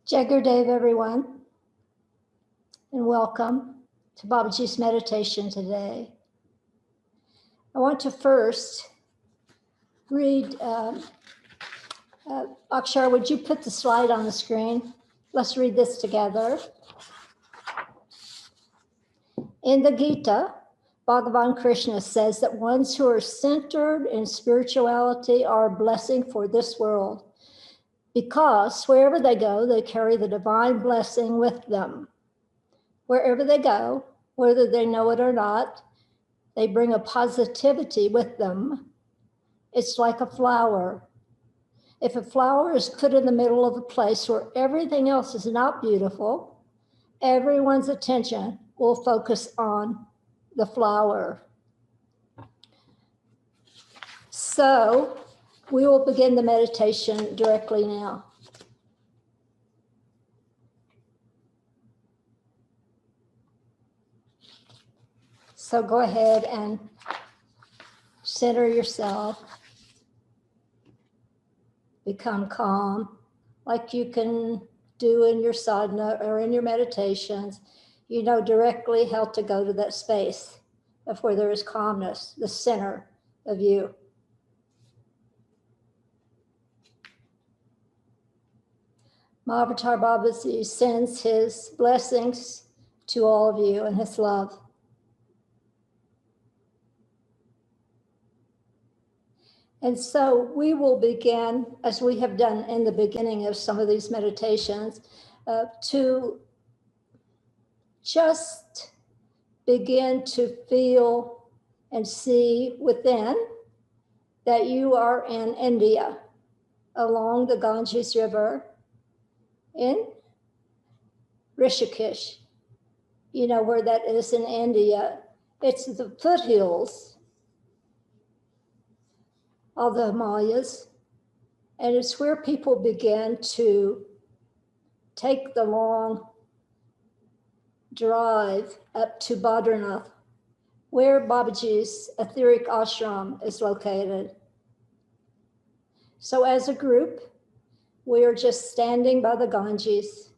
Jai Gurudev, everyone, and welcome to Babaji's meditation today. I want to first read, Akshar, would you put the slide on the screen? Let's read this together. In the Gita, Bhagavan Krishna says that ones who are centered in spirituality are a blessing for this world, because wherever they go, they carry the divine blessing with them. Wherever they go, whether they know it or not, they bring a positivity with them. It's like a flower. If a flower is put in the middle of a place where everything else is not beautiful, everyone's attention will focus on the flower. So we will begin the meditation directly now. So go ahead and center yourself. Become calm, like you can do in your sadhana or in your meditations. You know directly how to go to that space of where there is calmness, the center of you. Mahavatar Babaji sends his blessings to all of you and his love. And so we will begin, as we have done in the beginning of some of these meditations, to just begin to feel and see within that you are in India, along the Ganges River in Rishikesh. You know where that is in India. It's the foothills of the Himalayas, and it's where people begin to take the long drive up to Badrinath, where Babaji's etheric ashram is located. So as a group, we are just standing by the Ganges,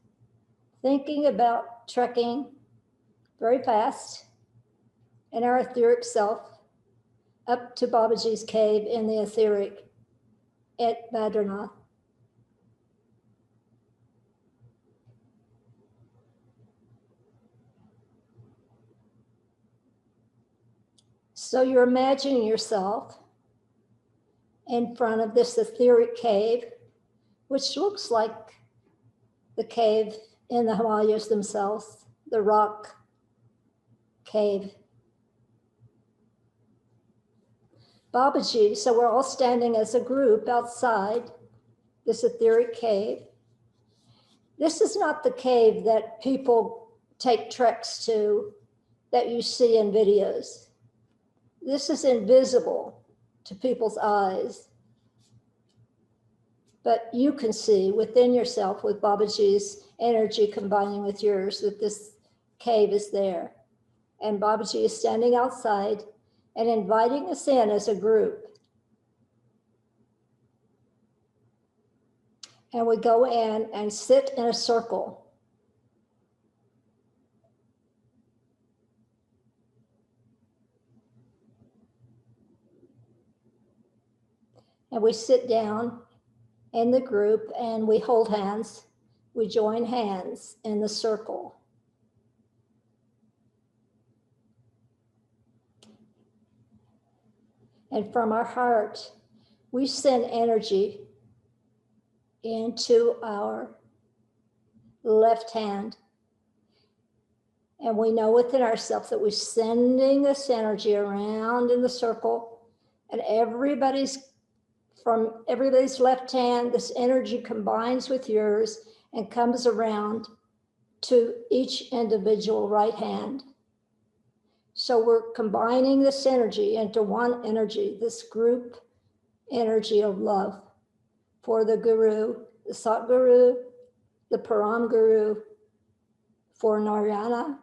thinking about trekking very fast in our etheric self up to Babaji's cave in the etheric at Badrinath. So you're imagining yourself in front of this etheric cave, which looks like the cave in the Himalayas themselves, the rock cave. Babaji, so we're all standing as a group outside this etheric cave. This is not the cave that people take treks to that you see in videos. This is invisible to people's eyes. But you can see within yourself, with Babaji's energy combining with yours, that this cave is there. And Babaji is standing outside and inviting us in as a group. And we go in and sit in a circle. And we sit down in the group and we hold hands. We join hands in the circle. And from our heart, we send energy into our left hand. And we know within ourselves that we're sending this energy around in the circle, and from everybody's left hand, this energy combines with yours and comes around to each individual right hand. So we're combining this energy into one energy, this group energy of love for the Guru, the Satguru, the Param Guru, for Narayana,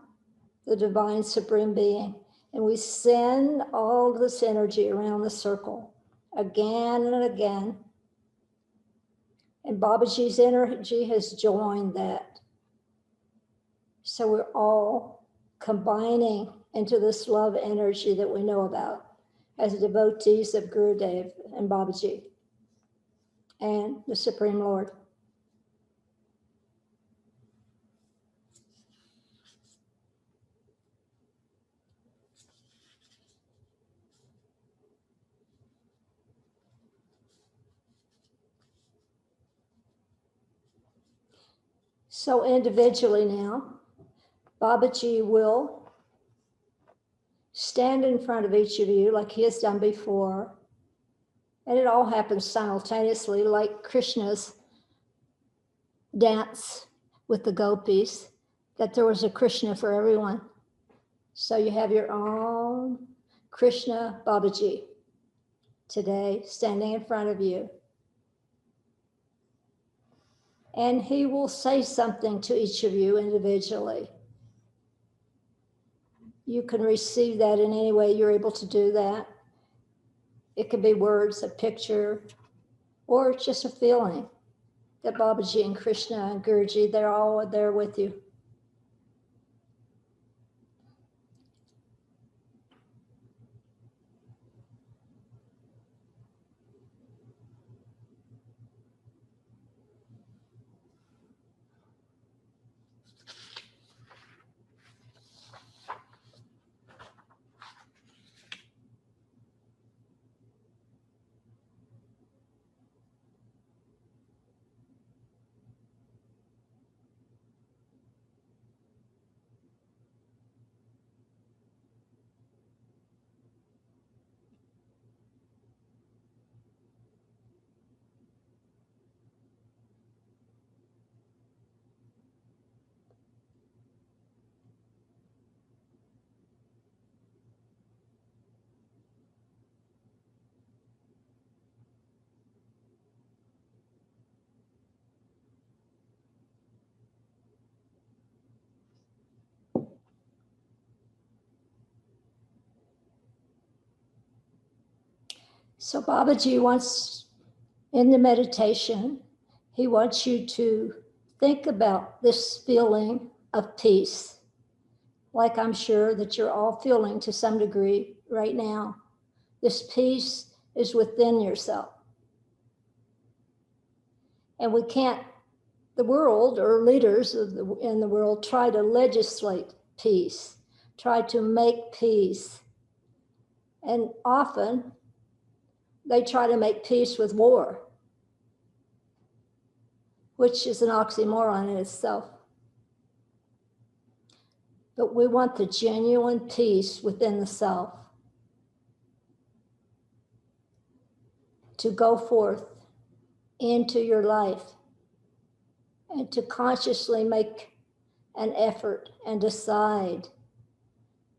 the Divine Supreme Being. And we send all this energy around the circle again and again. And Babaji's energy has joined that. So we're all combining into this love energy that we know about as devotees of Gurudev and Babaji and the Supreme Lord. So individually now, Babaji will stand in front of each of you like he has done before. And it all happens simultaneously, like Krishna's dance with the gopis, that there was a Krishna for everyone. So you have your own Krishna Babaji today standing in front of you. And he will say something to each of you individually. You can receive that in any way you're able to do that. It could be words, a picture, or just a feeling that Babaji and Krishna and Guruji, they're all there with you. So Babaji wants, in the meditation, he wants you to think about this feeling of peace, like I'm sure that you're all feeling to some degree right now. This peace is within yourself. And we can't, the world or leaders in the world try to legislate peace, try to make peace. And often they try to make peace with war, which is an oxymoron in itself. But we want the genuine peace within the self to go forth into your life and to consciously make an effort and decide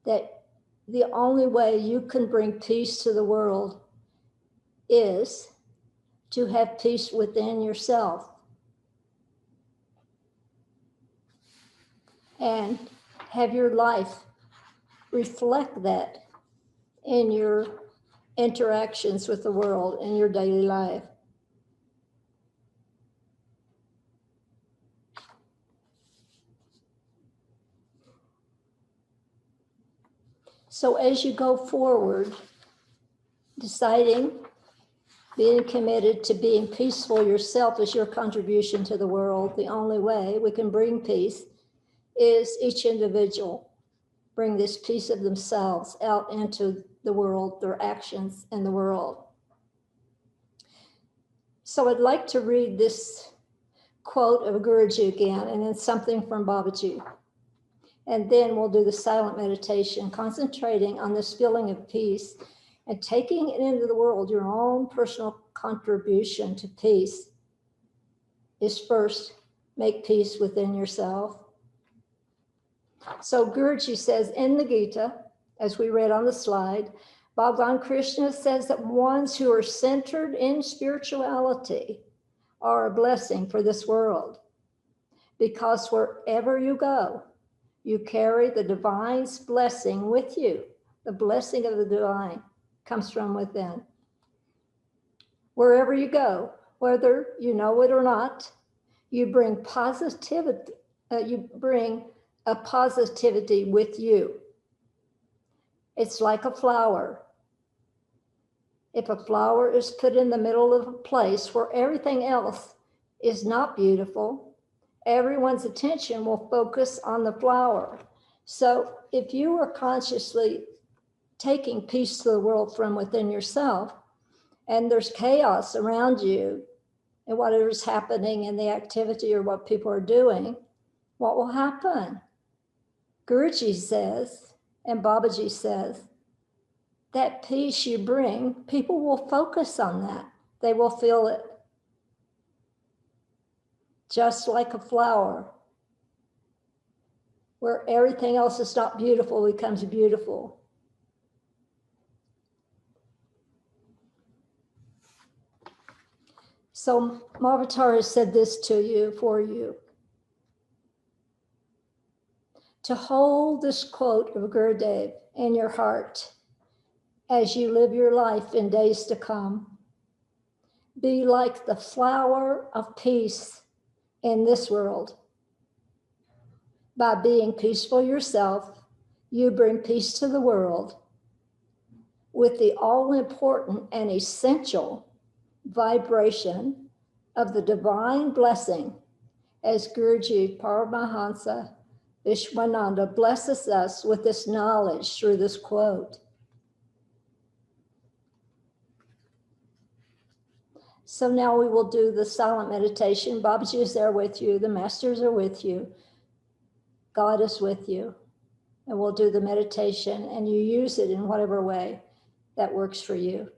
that the only way you can bring peace to the world is to have peace within yourself and have your life reflect that in your interactions with the world in your daily life. So as you go forward, deciding, being committed to being peaceful yourself as your contribution to the world, the only way we can bring peace is each individual bring this peace of themselves out into the world, their actions in the world. So I'd like to read this quote of Guruji again, and then something from Babaji. And then we'll do the silent meditation, concentrating on this feeling of peace and taking it into the world. Your own personal contribution to peace is first, make peace within yourself. So Guruji says in the Gita, as we read on the slide, Bhagavan Krishna says that ones who are centered in spirituality are a blessing for this world, because wherever you go, you carry the divine's blessing with you. The blessing of the divine comes from within. Wherever you go, whether you know it or not. You bring positivity. You bring a positivity with you. It's like a flower. If a flower is put in the middle of a place where everything else is not beautiful, everyone's attention will focus on the flower. So if you are consciously taking peace to the world from within yourself, and there's chaos around you and whatever's happening in the activity or what people are doing, what will happen? Guruji says, and Babaji says, that peace you bring, people will focus on that. They will feel it. Just like a flower, where everything else is not beautiful becomes beautiful. So Mahavatar has said this to you, for you. To hold this quote of Gurudev in your heart as you live your life in days to come. Be like the flower of peace in this world. By being peaceful yourself, you bring peace to the world with the all-important and essential vibration of the divine blessing, as Guruji Paramahansa VishwaLakshmiAnanda blesses us with this knowledge through this quote. So now we will do the silent meditation. Babaji is there with you. The masters are with you. God is with you. And we'll do the meditation, and you use it in whatever way that works for you.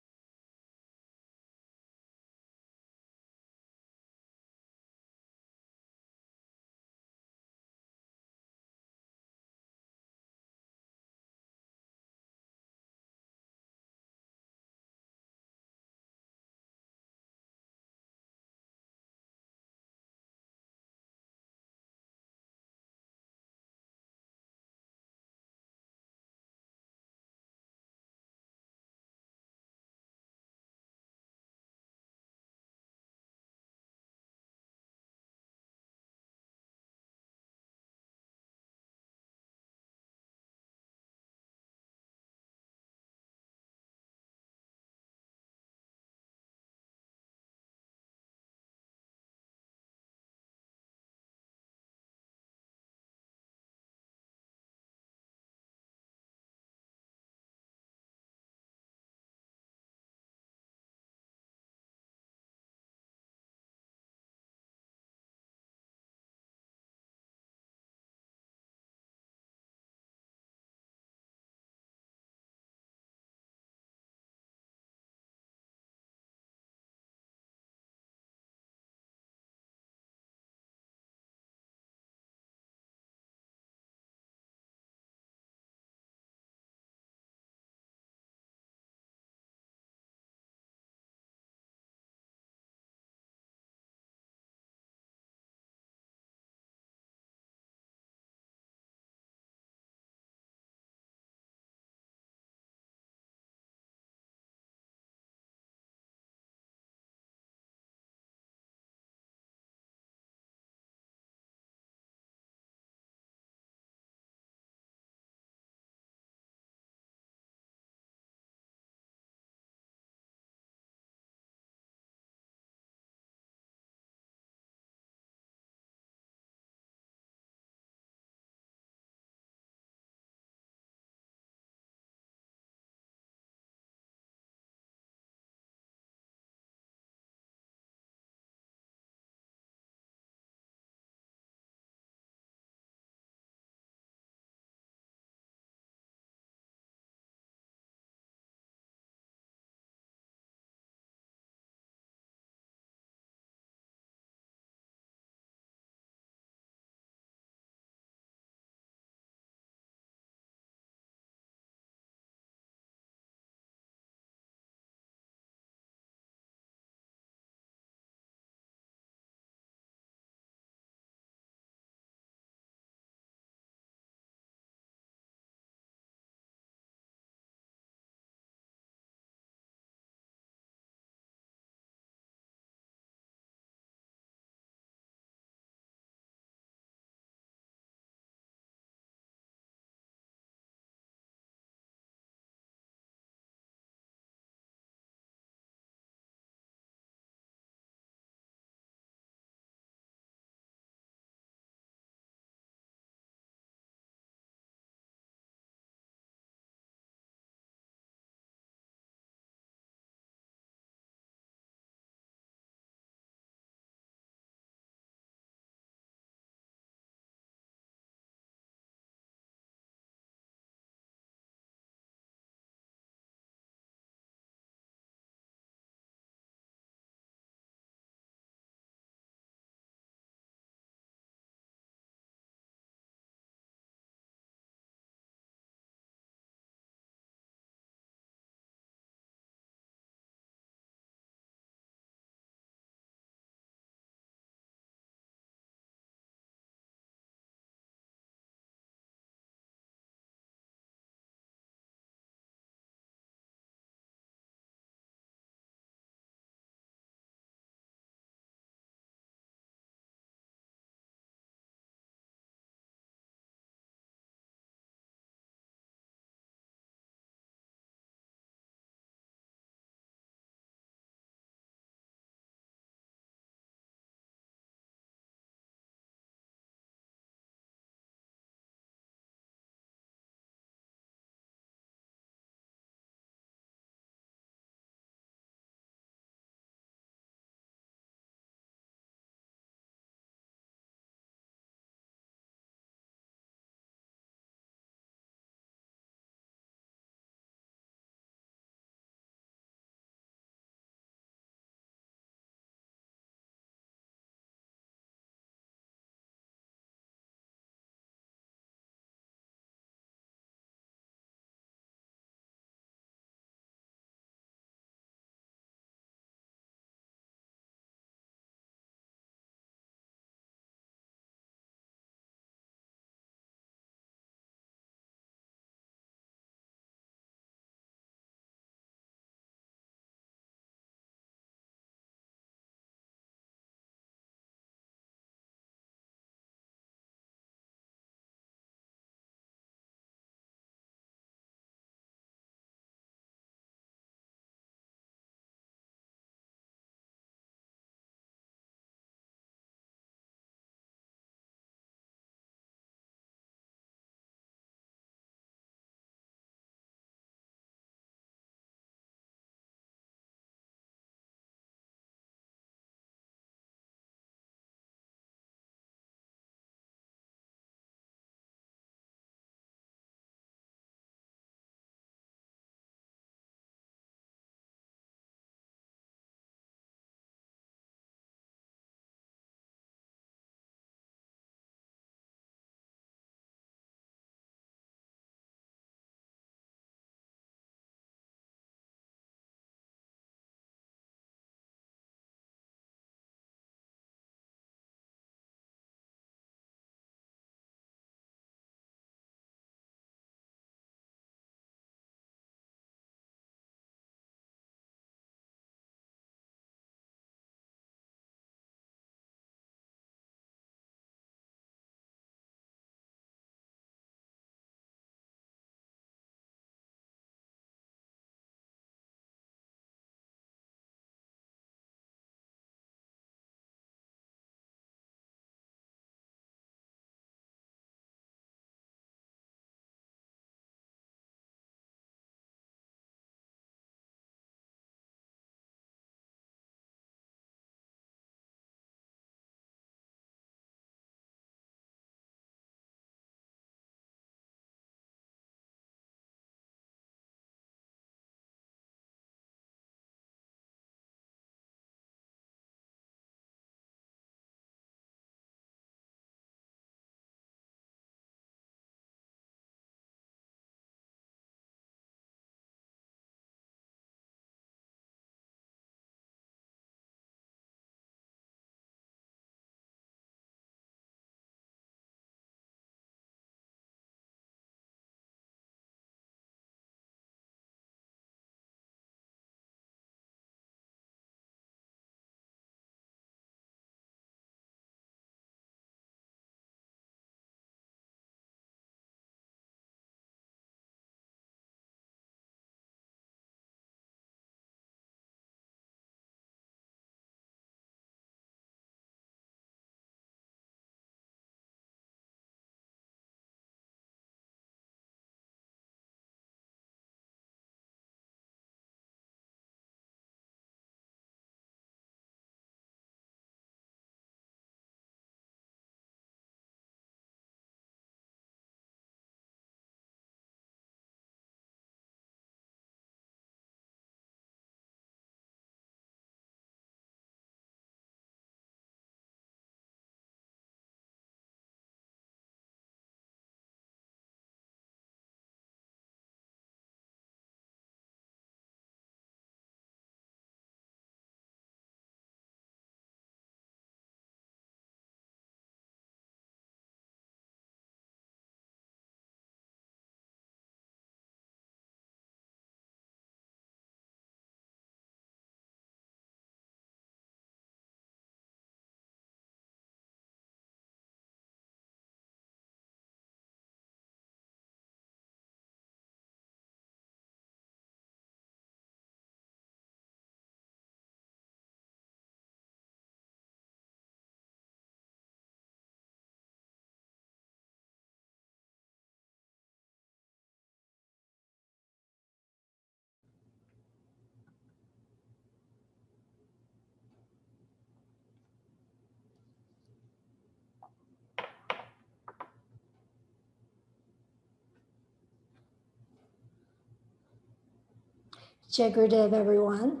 Jai Gurudev, everyone.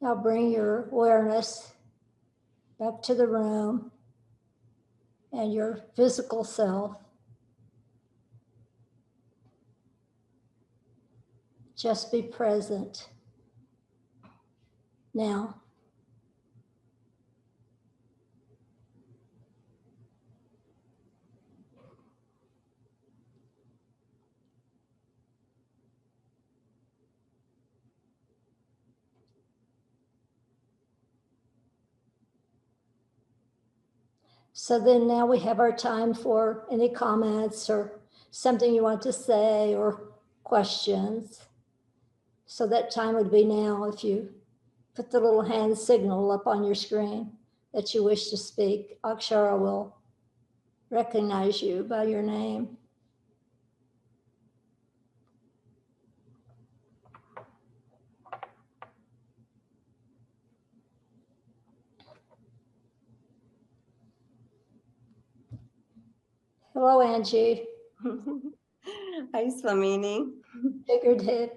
Now bring your awareness back to the room and your physical self. Just be present now. So then now we have our time for any comments or something you want to say or questions. So that time would be now if you put the little hand signal up on your screen that you wish to speak. Akshara will recognize you by your name. Hello, Angie. Hi, Swamini. Shake your head.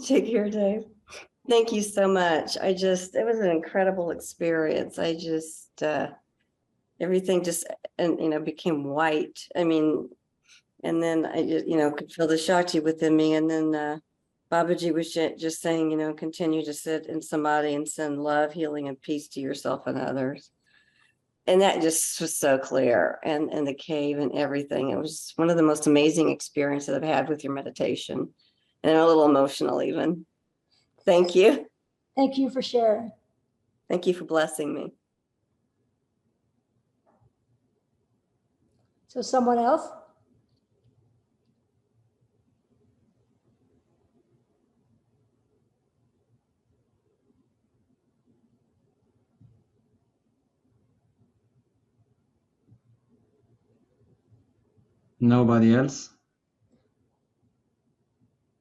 Shake your day. Thank you so much. It was an incredible experience. Everything just, became white. I mean, and then I just, could feel the Shakti within me. And then Babaji was just saying, continue to sit in samadhi and send love, healing, and peace to yourself and others. And that just was so clear, and the cave and everything. It was one of the most amazing experiences I've had with your meditation, and a little emotional even. Thank you. Thank you for sharing. Thank you for blessing me. So someone else? Nobody else?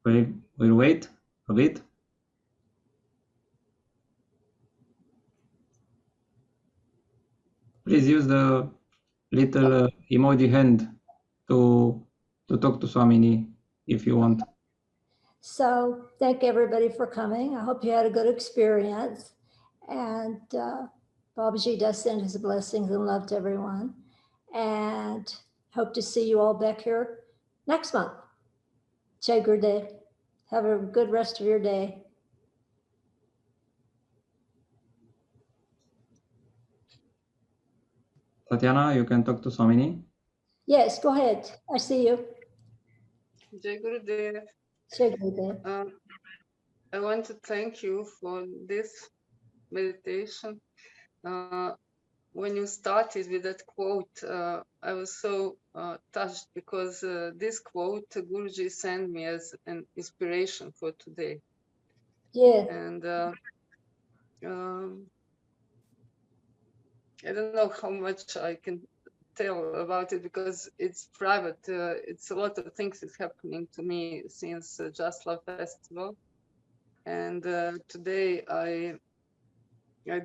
We'll wait a bit. Please use the little emoji hand to talk to Swamini if you want. So thank everybody for coming. I hope you had a good experience. And Babaji does send his blessings and love to everyone. And hope to see you all back here next month. Jai Gurudev. Have a good rest of your day. Tatiana, you can talk to Swamini. Yes, go ahead. I see you. Jai Gurudev. Jai Gurudev. I want to thank you for this meditation. When you started with that quote, I was so touched because this quote Guruji sent me as an inspiration for today. Yeah. And I don't know how much I can tell about it because it's private. It's a lot of things is happening to me since Just Love Festival. And today I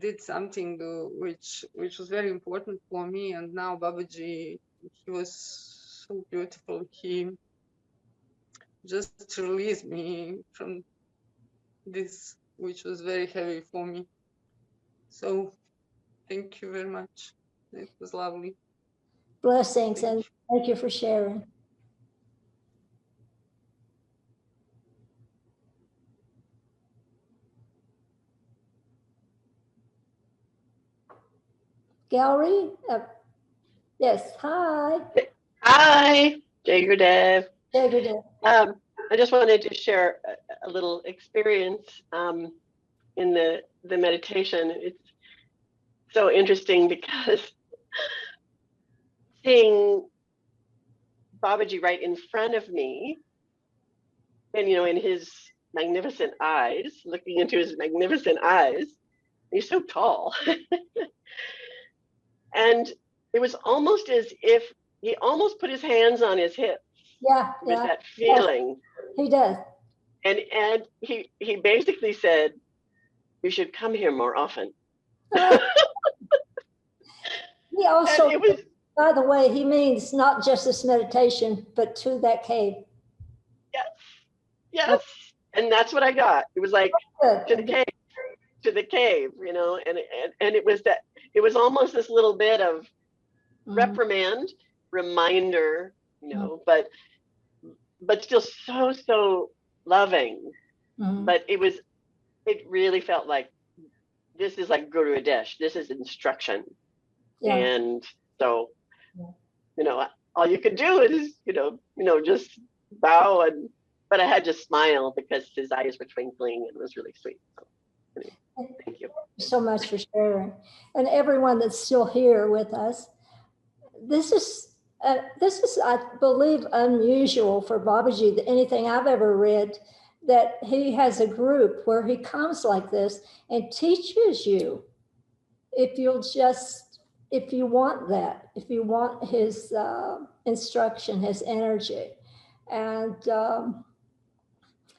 did something which was very important for me. And now Babaji, he was so beautiful. He just released me from this, which was very heavy for me. So thank you very much. It was lovely. Blessings, and thank you for sharing. Gallery? Yes, hi. Hi, Jai Gurudev. Jai Gurudev. I just wanted to share a little experience in the meditation. It's so interesting because seeing Babaji right in front of me, and in his magnificent eyes, looking into his magnificent eyes, he's so tall. And it was almost as if he almost put his hands on his hips. Yeah, With that feeling. Yeah, he does. And he basically said, "You should come here more often." He also, by the way, he means not just this meditation, but to that cave. Yes, yes. And that's what I got. It was like Good. to the cave, you know, and it was almost this little bit of reprimand, reminder, you know, but still so loving. But it really felt like this is like Guru Adesh. This is instruction. Yeah. And so, you know, all you could do is, you know, just bow, but I had to smile because his eyes were twinkling and it was really sweet. So, anyway, thank you so much for sharing. And everyone that's still here with us, this is, I believe, unusual for Babaji, anything I've ever read, that he has a group where he comes like this and teaches you, if you want that, if you want his instruction, his energy. And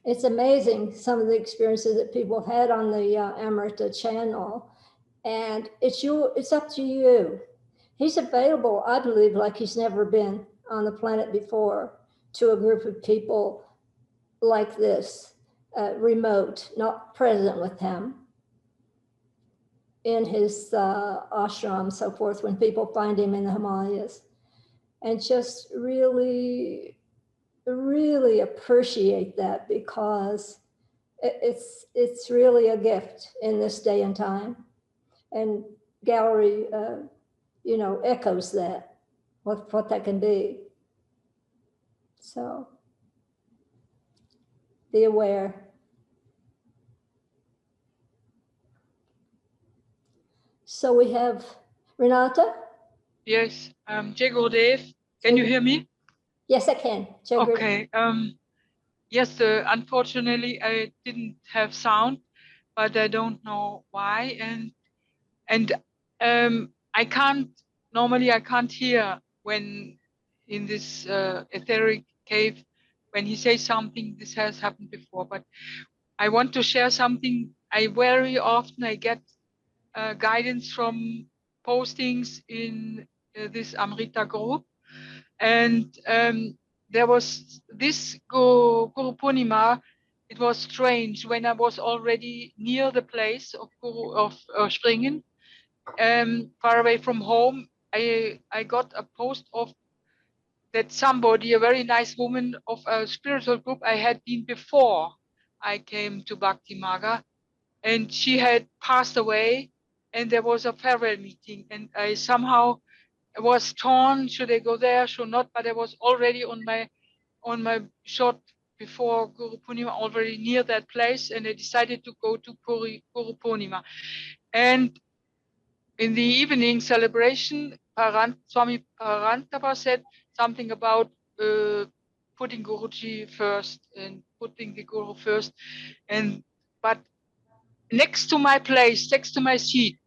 it's amazing some of the experiences that people had on the Amrita channel. And it's up to you. He's available, I believe, like he's never been on the planet before, to a group of people like this, remote, not present with him, in his ashram, so forth, when people find him in the Himalayas. And just really, really appreciate that, because it's really a gift in this day and time. And Gallery, you know, echoes that, what that can be. So be aware. So we have Renata. Yes, Jai Gurudev. Can you hear me? Yes, I can. Okay. Yes, unfortunately, I didn't have sound, but I don't know why. And I can't hear when in this etheric cave, when he says something. This has happened before, but I want to share something. Very often get guidance from postings in this Amrita group, and there was this Guru Purnima. It was strange when I was already near the place of Springen, far away from home. I got a post of that somebody, a very nice woman of a spiritual group I had been before I came to Bhakti Marga, and she had passed away, and there was a farewell meeting, and I somehow was torn, should I go there, should not, but I was already on my shot before Guru Purnima, already near that place, and I decided to go to Guru Purnima. And in the evening celebration, Swami Parantapa said something about putting Guruji first and putting the Guru first. But next to my place, next to my seat,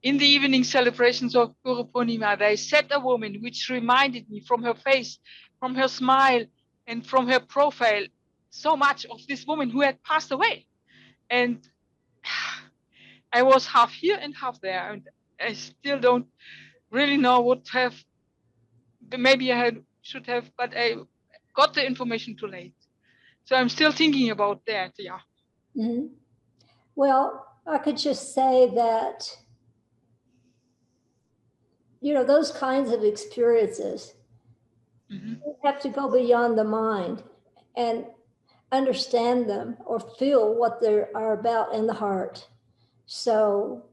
in the evening celebrations of Guru Purnima, they sat a woman which reminded me from her face, from her smile, and from her profile, so much of this woman who had passed away. And I was half here and half there, and I still don't really know what to have. Maybe should have, but I got the information too late. So I'm still thinking about that, yeah. Mm-hmm. Well, I could just say that, you know, those kinds of experiences, you have to go beyond the mind and understand them or feel what they are about in the heart. So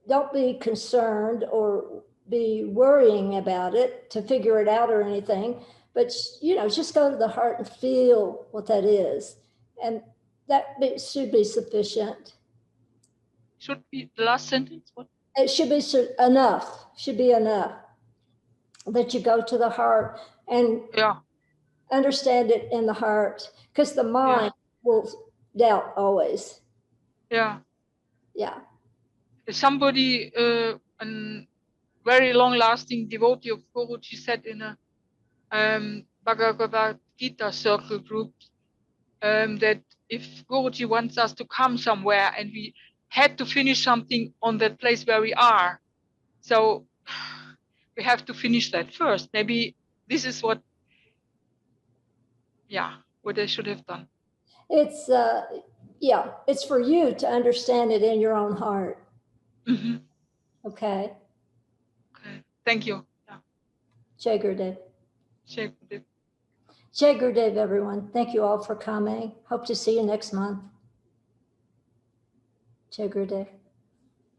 don't be concerned or be worrying about it to figure it out or anything, but, you know, just go to the heart and feel what that is. And that should be sufficient. Should be the last sentence? What? It should be enough that you go to the heart and understand it in the heart, because the mind will doubt always. Yeah. Yeah. Somebody, a very long-lasting devotee of Guruji said in a Bhagavad Gita circle group that if Guruji wants us to come somewhere and we had to finish something on that place where we are, so we have to finish that first. Maybe this is what, what I should have done. It's, yeah, it's for you to understand it in your own heart. Hmm. Okay. Okay. Thank you. Yeah. Jai Gurudev. Check it. Jai Gurudev, everyone. Thank you all for coming. Hope to see you next month. Jai Gurudev.